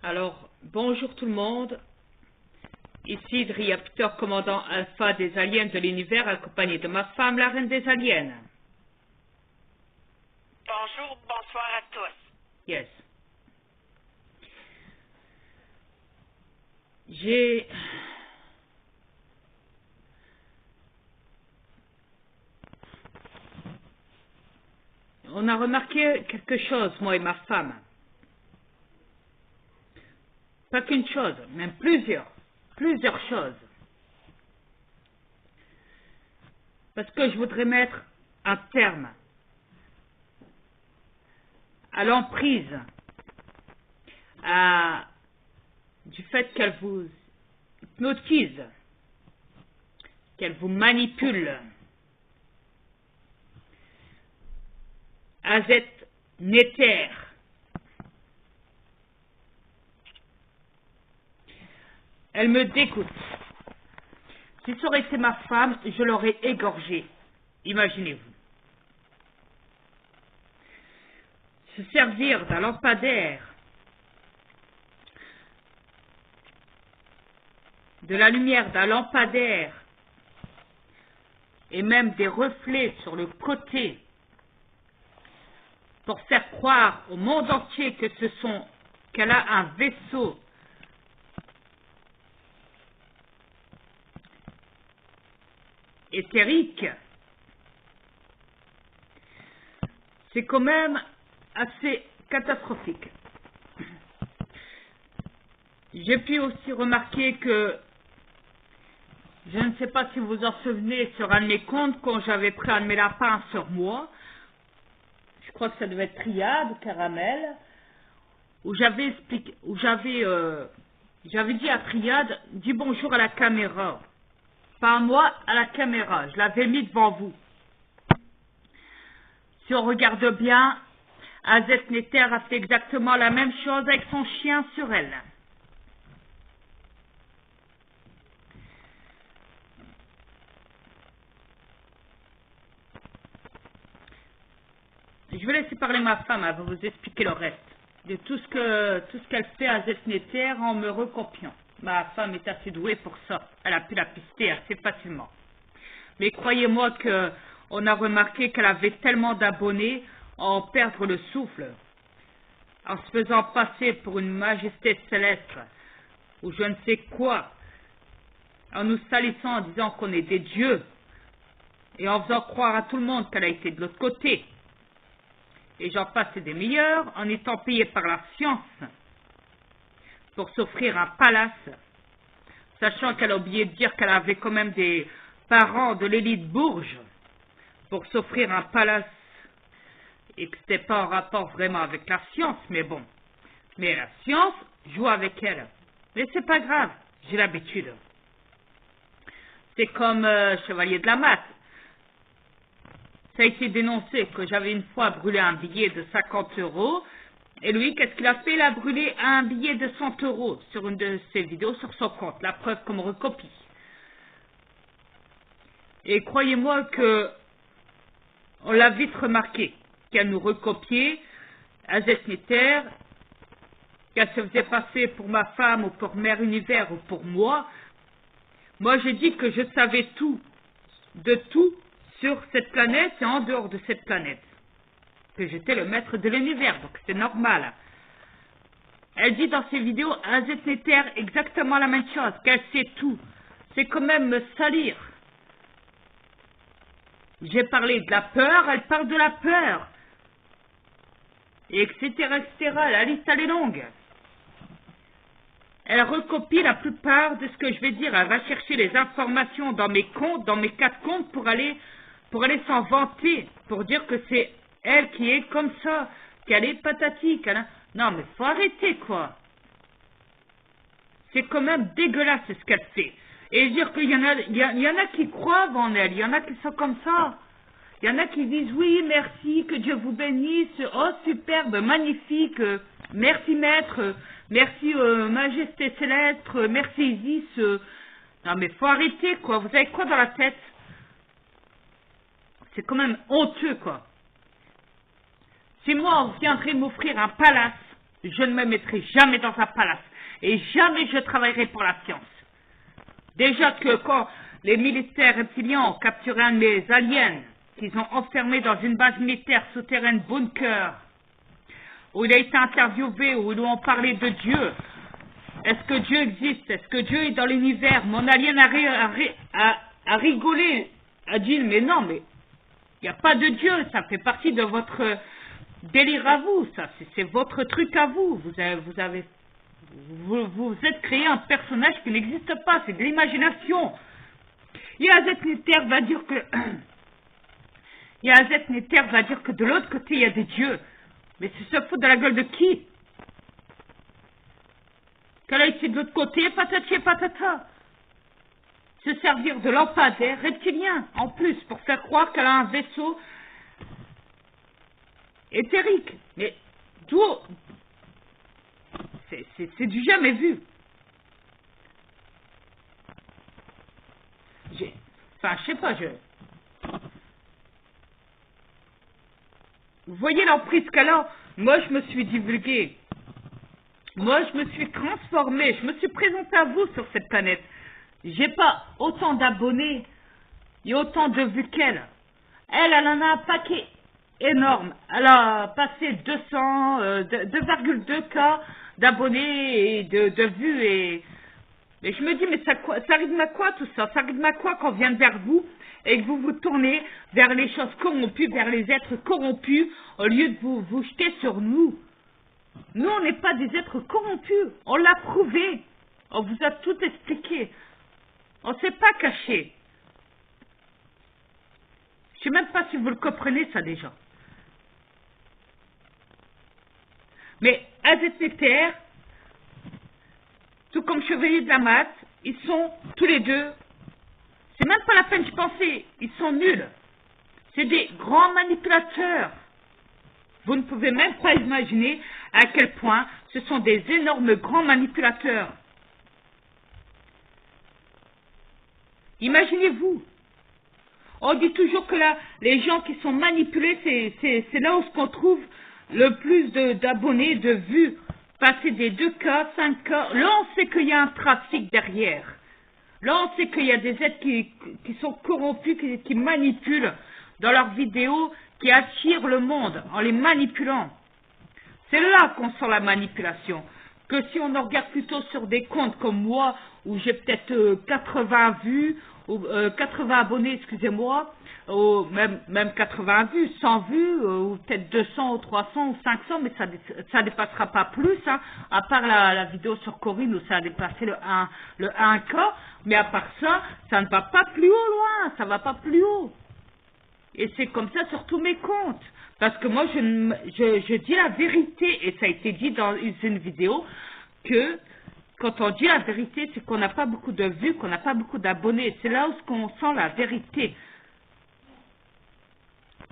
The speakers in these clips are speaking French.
Alors, bonjour tout le monde. Ici Dria Peter, commandant Alpha des aliens de l'univers, accompagné de ma femme, la reine des aliens. Bonjour, bonsoir à tous. Yes. On a remarqué quelque chose, moi et ma femme. Pas qu'une chose, même plusieurs choses. Parce que je voudrais mettre un terme à l'emprise du fait qu'elle vous hypnotise, qu'elle vous manipule. Azet Néter. Elle me dégoûte. Si ça aurait été ma femme, je l'aurais égorgée. Imaginez-vous. Se servir d'un lampadaire, de la lumière d'un lampadaire, et même des reflets sur le côté, pour faire croire au monde entier que qu'elle a un vaisseau éthérique, c'est quand même assez catastrophique. J'ai pu aussi remarquer que, je ne sais pas si vous vous en souvenez, sur un de mes comptes, quand j'avais pris un de mes lapins sur moi, je crois que ça devait être Triade ou Caramel, où j'avais dit à Triade, dis bonjour à la caméra. Pas à moi, à la caméra. Je l'avais mis devant vous. Si on regarde bien, Azet Néter a fait exactement la même chose avec son chien sur elle. Je vais laisser parler ma femme, elle va vous expliquer le reste de tout ce qu'elle fait à Azet Néter en me recopiant. Ma femme est assez douée pour ça. Elle a pu la pister assez facilement. Mais croyez-moi que on a remarqué qu'elle avait tellement d'abonnés en perdre le souffle, en se faisant passer pour une majesté céleste ou je ne sais quoi, en nous salissant en disant qu'on est des dieux et en faisant croire à tout le monde qu'elle a été de l'autre côté. Et j'en passe des meilleurs en étant payée par la science pour s'offrir un palace, sachant qu'elle a oublié de dire qu'elle avait quand même des parents de l'élite bourge pour s'offrir un palace et que c'était pas en rapport vraiment avec la science, mais bon. Mais la science joue avec elle. Mais c'est pas grave, j'ai l'habitude. C'est comme Chevalier de la Masse. Ça a été dénoncé que j'avais une fois brûlé un billet de 50 €. Et lui, qu'est-ce qu'il a fait? Il a brûlé un billet de 100 € sur une de ses vidéos sur son compte. La preuve qu'on me recopie. Et croyez-moi que on l'a vite remarqué qu'elle nous recopiait, Azet Néter, qu'elle se faisait passer pour ma femme ou pour Mère Univers ou pour moi. Moi, j'ai dit que je savais tout, de tout, sur cette planète et en dehors de cette planète. Que j'étais le maître de l'univers, donc c'est normal. Elle dit dans ses vidéos, Azet Néter, exactement la même chose, qu'elle sait tout. C'est quand même me salir. J'ai parlé de la peur, elle parle de la peur. Et etc., etc. La liste, elle est longue. Elle recopie la plupart de ce que je vais dire. Elle va chercher les informations dans mes comptes, dans mes 4 comptes, pour aller s'en vanter, pour dire que c'est elle qui est comme ça, qu'elle est patati, qu'elle a... Non, mais faut arrêter, quoi. C'est quand même dégueulasse ce qu'elle fait. Et dire qu'il y en a qui croient en elle, il y en a qui sont comme ça. Il y en a qui disent oui, merci, que Dieu vous bénisse, oh superbe, magnifique, merci maître, merci majesté céleste, merci Isis. Non mais faut arrêter quoi, vous avez quoi dans la tête? C'est quand même honteux quoi. Si moi on viendrait m'offrir un palace, Je ne me mettrai jamais dans un palace et jamais je travaillerai pour la science. Déjà que quand les militaires reptiliens ont capturé un de mes aliens, qu'ils ont enfermé dans une base militaire souterraine bunker, où il a été interviewé, où ils lui ont parlé de Dieu. Est-ce que Dieu existe? Est-ce que Dieu est dans l'univers? Mon alien a rigolé, a dit, mais non, mais il n'y a pas de Dieu, ça fait partie de votre délire à vous, ça, c'est votre truc à vous. Vous êtes créé un personnage qui n'existe pas, c'est de l'imagination. Yazet va dire que Yazet va dire que de l'autre côté il y a des dieux. Mais c'est se fout de la gueule de qui? Qu'elle a été de l'autre côté, patati et patata. Se servir de lampadaire reptilien, en plus, pour faire croire qu'elle a un vaisseau éthérique. Mais d'où? C'est du jamais vu. Enfin, je sais pas, Vous voyez l'emprise qu'elle a? Moi, je me suis divulgué. Moi, je me suis transformé. Je me suis présenté à vous sur cette planète. J'ai pas autant d'abonnés et autant de vues qu'elle. Elle en a un paquet énorme. Elle a passé 2,2K d'abonnés et de vues. Et je me dis, mais ça rime à quoi tout ça? Ça rime à quoi qu'on vient vers vous et que vous vous tournez vers les choses corrompues, vers les êtres corrompus, au lieu de vous jeter sur nous? Nous, on n'est pas des êtres corrompus. On l'a prouvé. On vous a tout expliqué. On ne s'est pas caché. Je ne sais même pas si vous le comprenez, ça, déjà. Mais AZTR, tout comme Chevalier de la Masse, ils sont tous les deux. C'est même pas la peine de penser. Ils sont nuls. C'est des grands manipulateurs. Vous ne pouvez même pas imaginer à quel point ce sont des énormes grands manipulateurs. Imaginez-vous. On dit toujours que là, les gens qui sont manipulés, c'est là où on trouve le plus d'abonnés, de vues. Passer des 2K, 5K. Là, on sait qu'il y a un trafic derrière. Là, on sait qu'il y a des êtres qui sont corrompus, qui manipulent dans leurs vidéos, qui attirent le monde en les manipulant. C'est là qu'on sent la manipulation. Que si on en regarde plutôt sur des comptes comme moi, où j'ai peut-être 80 vues, ou 80 abonnés, excusez-moi, ou même 80 vues, 100 vues, ou peut-être 200 ou 300 ou 500, mais ça dépassera pas plus, hein, à part la vidéo sur Corinne où ça a dépassé le 1K, mais à part ça, ça ne va pas plus haut loin, ça va pas plus haut. Et c'est comme ça sur tous mes comptes. Parce que moi, je dis la vérité, et ça a été dit dans une vidéo, que quand on dit la vérité, c'est qu'on n'a pas beaucoup de vues, qu'on n'a pas beaucoup d'abonnés. C'est là où on sent la vérité.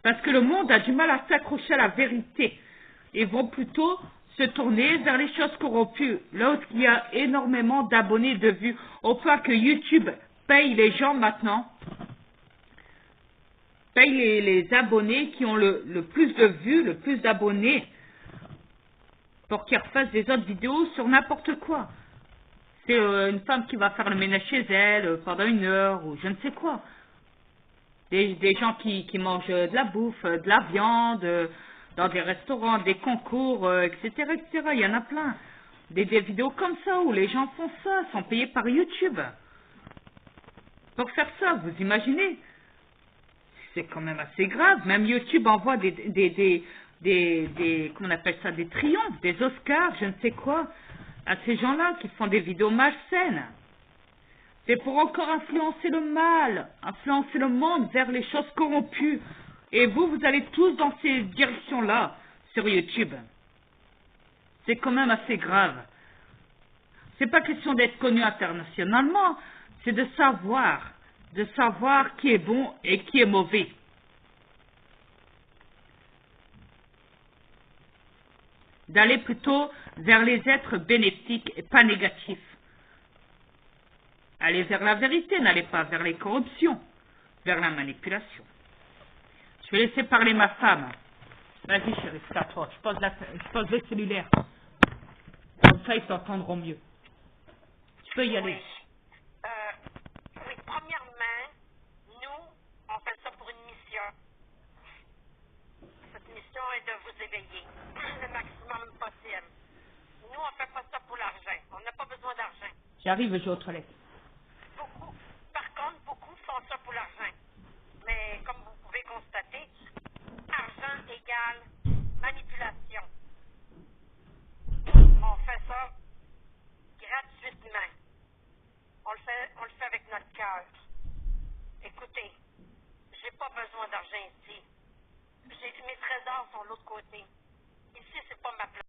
Parce que le monde a du mal à s'accrocher à la vérité. Ils vont plutôt se tourner vers les choses corrompues. Là où il y a énormément d'abonnés et de vues. Au point que YouTube paye les gens maintenant, paye les abonnés qui ont le plus de vues, le plus d'abonnés, pour qu'ils refassent des autres vidéos sur n'importe quoi. C'est une femme qui va faire le ménage chez elle pendant 1 heure ou je ne sais quoi. Des gens qui mangent de la bouffe, de la viande, dans des restaurants, des concours, etc., etc. Il y en a plein. Des vidéos comme ça où les gens font ça, sont payés par YouTube. Pour faire ça, vous imaginez? C'est quand même assez grave. Même YouTube envoie comment on appelle ça, des triomphes, des Oscars, je ne sais quoi, à ces gens-là qui font des vidéos malsaines. C'est pour encore influencer le mal, influencer le monde vers les choses corrompues. Et vous allez tous dans ces directions-là, sur YouTube. C'est quand même assez grave. C'est pas question d'être connu internationalement, c'est de savoir qui est bon et qui est mauvais. D'aller plutôt vers les êtres bénéfiques et pas négatifs. Allez vers la vérité, n'allez pas vers les corruptions, vers la manipulation. Je vais laisser parler ma femme. Vas-y chérie, c'est à toi. Je pose le cellulaire. ça, ils s'entendront mieux. Tu peux y aller. Oui, premièrement, nous, on fait ça pour une mission. Cette mission est de vous éveiller le maximum possible. Nous, on fait pas ça pour l'argent. On n'a pas besoin d'argent. J'arrive, je vais aux toilettes. Par contre, beaucoup font ça pour l'argent. Mais comme vous pouvez constater, argent égale manipulation. On fait ça gratuitement. On le fait avec notre cœur. Écoutez, j'ai pas besoin d'argent ici. Mes trésors sont de l'autre côté.